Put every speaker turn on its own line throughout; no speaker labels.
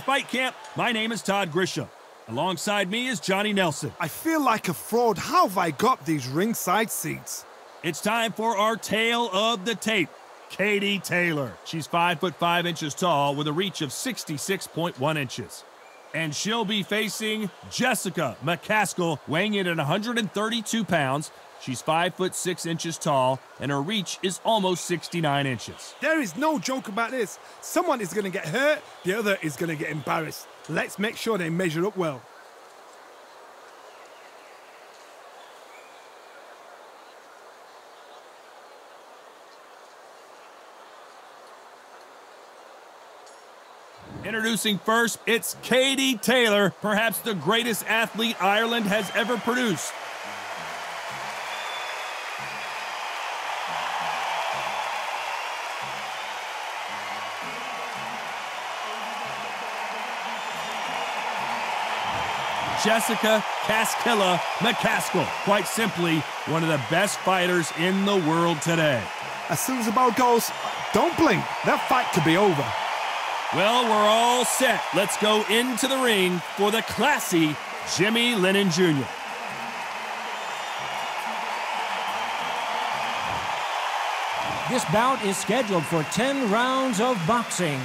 Fight Camp. My name is Todd Grisham. Alongside me is Johnny Nelson.
I feel like a fraud. How have I got these ringside seats?
It's time for our tale of the tape. Katie Taylor. She's 5'5" tall with a reach of 66.1 inches. And she'll be facing Jessica McCaskill, weighing in at 132 pounds. She's 5'6" tall, and her reach is almost 69 inches.
There is no joke about this. Someone is going to get hurt, the other is going to get embarrassed. Let's make sure they measure up well.
Introducing first, it's Katie Taylor, perhaps the greatest athlete Ireland has ever produced. Jessica Cascilla McCaskill, quite simply, one of the best fighters in the world today.
As soon as the bell goes, don't blink. That fight could be over.
Well, we're all set. Let's go into the ring for the classy Jimmy Lennon Jr.
This bout is scheduled for 10 rounds of boxing.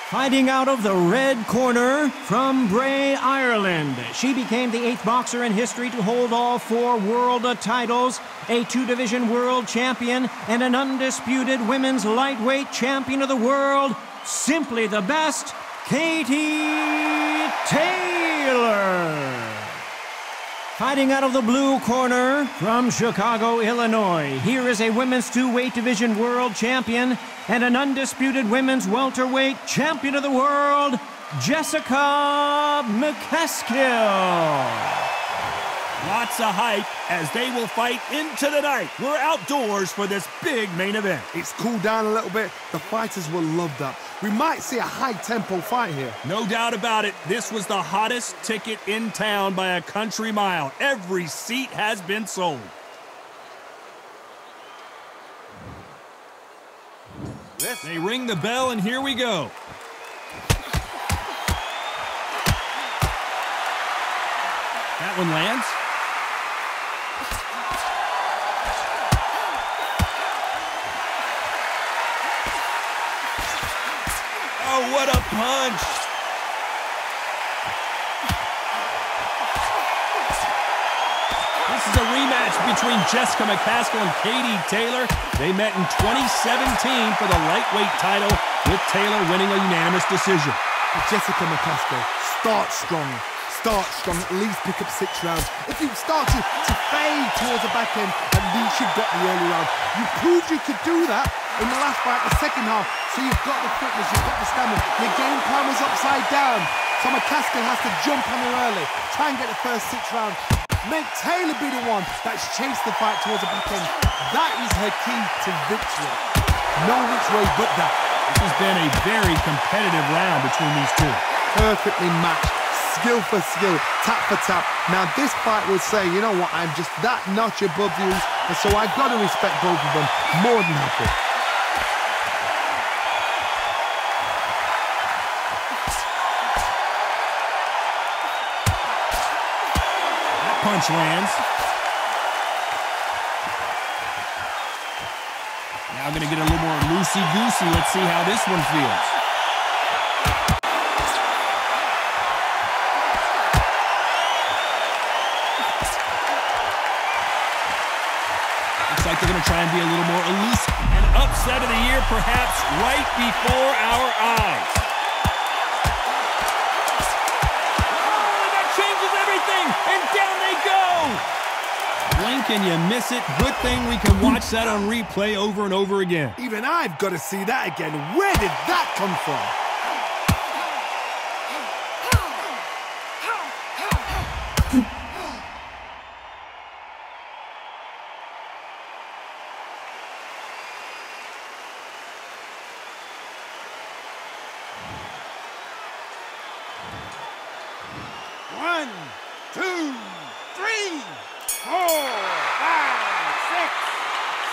Fighting out of the red corner from Bray, Ireland. She became the 8th boxer in history to hold all 4 world titles, a 2-division world champion, and an undisputed women's lightweight champion of the world. Simply the best, Katie Taylor. Fighting out of the blue corner from Chicago, Illinois. Here is a women's 2-weight division world champion and an undisputed women's welterweight champion of the world, Jessica McCaskill.
Lots of hype as they will fight into the night. We're outdoors for this big main event.
It's cooled down a little bit. The fighters will love that. We might see a high-tempo fight here.
No doubt about it. This was the hottest ticket in town by a country mile. Every seat has been sold. They ring the bell, and here we go. That one lands. Oh, what a punch! This is a rematch between Jessica McCaskill and Katie Taylor. They met in 2017 for the lightweight title, with Taylor winning a unanimous decision.
Jessica McCaskill, start strong. Start strong, at least pick up 6 rounds. If you start to fade towards the back end, at least you've got the early round. You proved you could do that in the last fight, the second half. So you've got the fitness, you've got the stamina. Your game plan was upside down. So McCaskill has to jump on her early, try and get the first 6 rounds. Make Taylor be the one that's chased the fight towards the back end. That is her key to victory. No which way but that.
This has been a very competitive round between these two.
Perfectly matched. Skill for skill, tap for tap. Now this fight will say, you know what, I'm just that notch above you, and so I've got to respect both of them more than happy.
That punch lands. Now going to get a little more loosey-goosey. Let's see how this one feels. Like they're going to try and be a little more elusive. An upset of the year, perhaps, right before our eyes. Oh, that changes everything, and down they go! Blink and you miss it. Good thing we can watch that on replay over and over again.
Even I've got to see that again. Where did that come from? One, 2, 3, 4, 5, 6,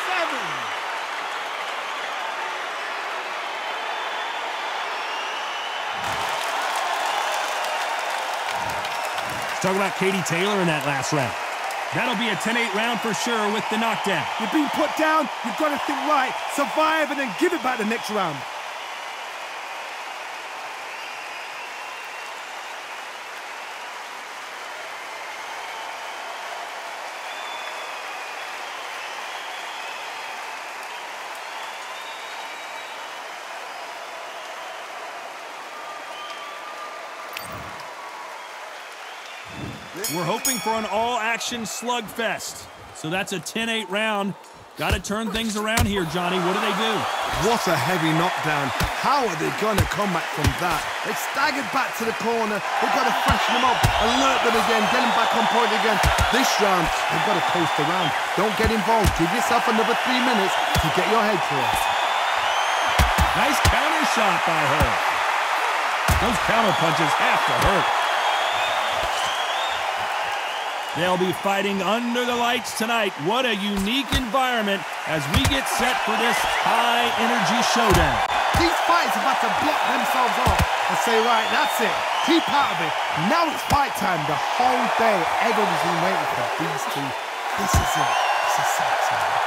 7.
Talk about Katie Taylor in that last round. That'll be a 10-8 round for sure with the knockdown.
You're being put down, you've got to think right, survive, and then give it back the next round.
We're hoping for an all-action slugfest. So that's a 10-8 round. Got to turn things around here, Johnny. What do they do?
What a heavy knockdown. How are they going to come back from that? They staggered back to the corner. They've got to freshen them up, alert them again, get them back on point again. This round, they've got to post around. Don't get involved. Give yourself another 3 minutes to get your head clear.
Nice counter shot by her. Those counter punches have to hurt. They'll be fighting under the lights tonight. What a unique environment as we get set for this high-energy showdown.
These fighters have had to block themselves off and say, right, that's it. Keep out of it. Now it's fight time. The whole day, everyone's been waiting for these two. This is it. This is it.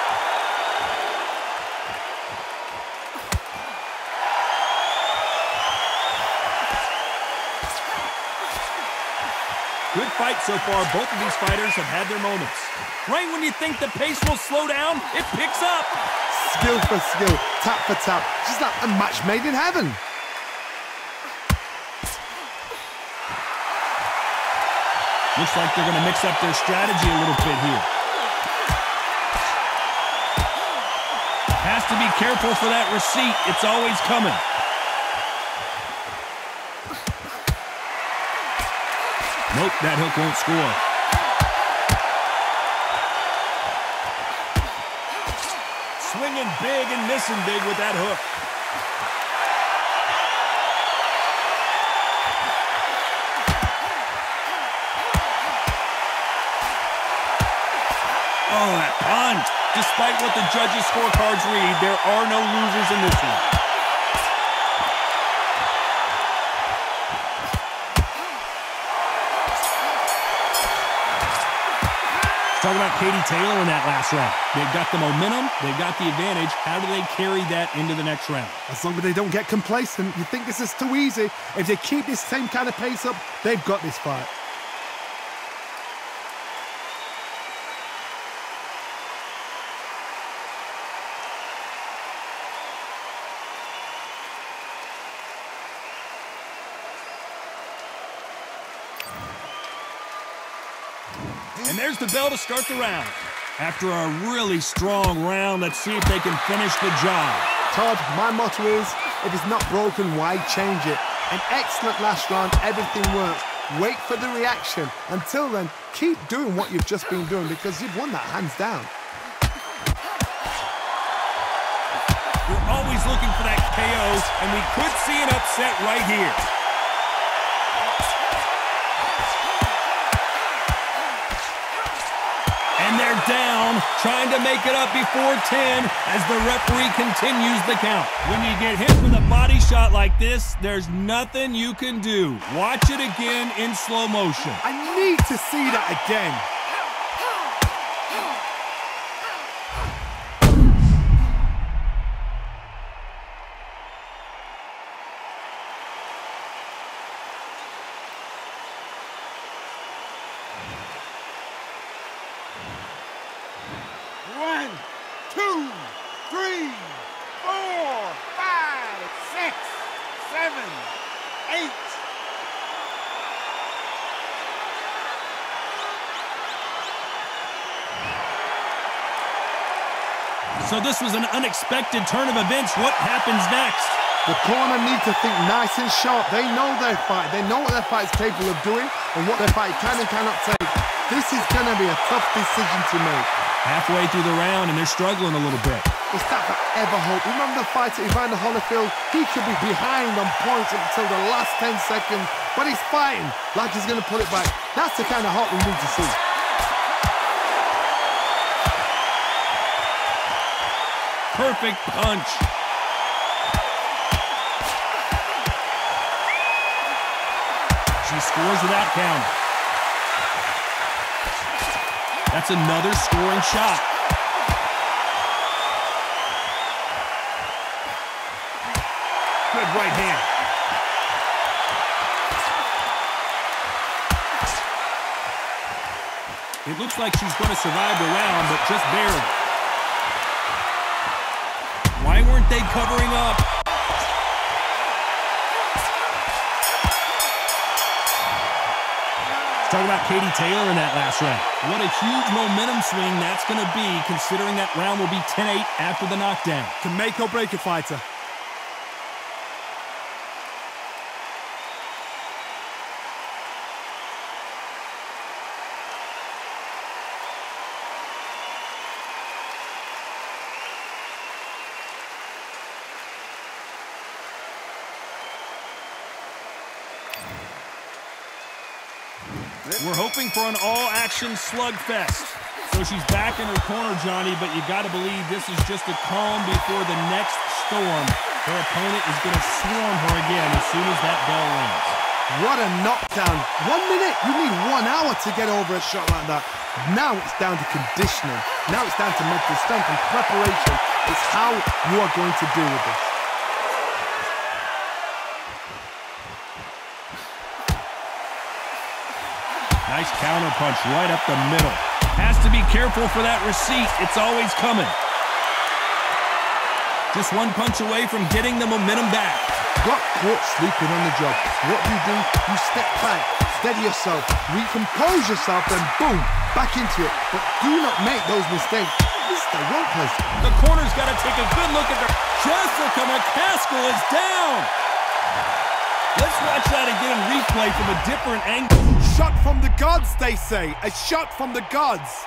Good fight so far. Both of these fighters have had their moments. Right when you think the pace will slow down, it picks up.
Skill for skill, tap for tap. Just like a match made in heaven.
Looks like they're going to mix up their strategy a little bit here. Has to be careful for that receipt. It's always coming. Nope, that hook won't score. Swinging big and missing big with that hook. Oh, that punch. Despite what the judges' scorecards read, there are no losers in this one. Talk about Katie Taylor in that last round. They've got the momentum, they've got the advantage. How do they carry that into the next round?
As long as they don't get complacent, you think this is too easy. If they keep this same kind of pace up, they've got this fight.
And there's the bell to start the round. After a really strong round, let's see if they can finish the job.
Todd, my motto is, if it's not broken, why change it? An excellent last round, everything works. Wait for the reaction. Until then, keep doing what you've just been doing because you've won that hands down.
We're always looking for that KO, and we could see an upset right here. And they're down, trying to make it up before 10 as the referee continues the count. When you get hit with a body shot like this, there's nothing you can do. Watch it again in slow motion.
I need to see that again.
So this was an unexpected turn of events. What happens next?
The corner need to think nice and sharp. They know their fight. They know what their fight is capable of doing and what their fight can and cannot take. This is going to be a tough decision to make.
Halfway through the round, and they're struggling a little bit.
Is that forever hope? Remember the fight at Evander Holyfield? He could be behind on points until the last 10 seconds, but he's fighting like he's going to pull it back. That's the kind of hope we need to see.
Perfect punch. She scores without counter. That's another scoring shot. Good right hand. It looks like she's going to survive the round, but just barely. Why weren't they covering up? Talk about Katie Taylor in that last round. What a huge momentum swing that's going to be, considering that round will be 10-8 after the knockdown.
Can make or break a fighter.
We're hoping for an all-action slugfest. So she's back in her corner, Johnny, but you got to believe this is just a calm before the next storm. Her opponent is going to swarm her again as soon as that bell rings.
What a knockdown. 1 minute, you need 1 hour to get over a shot like that. Now it's down to conditioning. Now it's down to mental strength and preparation. It's how you are going to deal with this.
Nice counter punch right up the middle. Has to be careful for that receipt. It's always coming. Just one punch away from getting the momentum back.
Got caught sleeping on the job. What do? You step back, steady yourself, recompose yourself, then boom, back into it. But do not make those mistakes. This is the wrong place.
The corner's got to take a good look at the... Jessica McCaskill is down. Let's watch that again in replay from a different angle.
Shot from the gods, they say. A shot from the gods.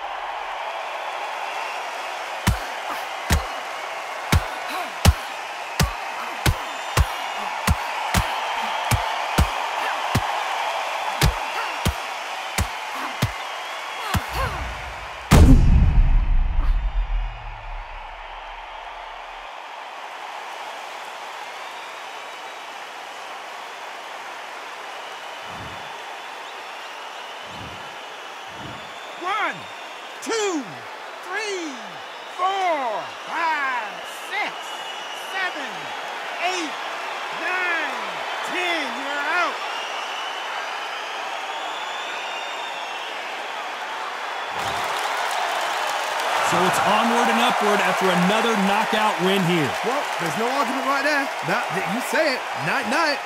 One, two, three, 4, 5, 6, 7, 8, 9, 10. You're out.
So it's onward and upward after another knockout win here.
Well, there's no argument right there. You say it. Night, night.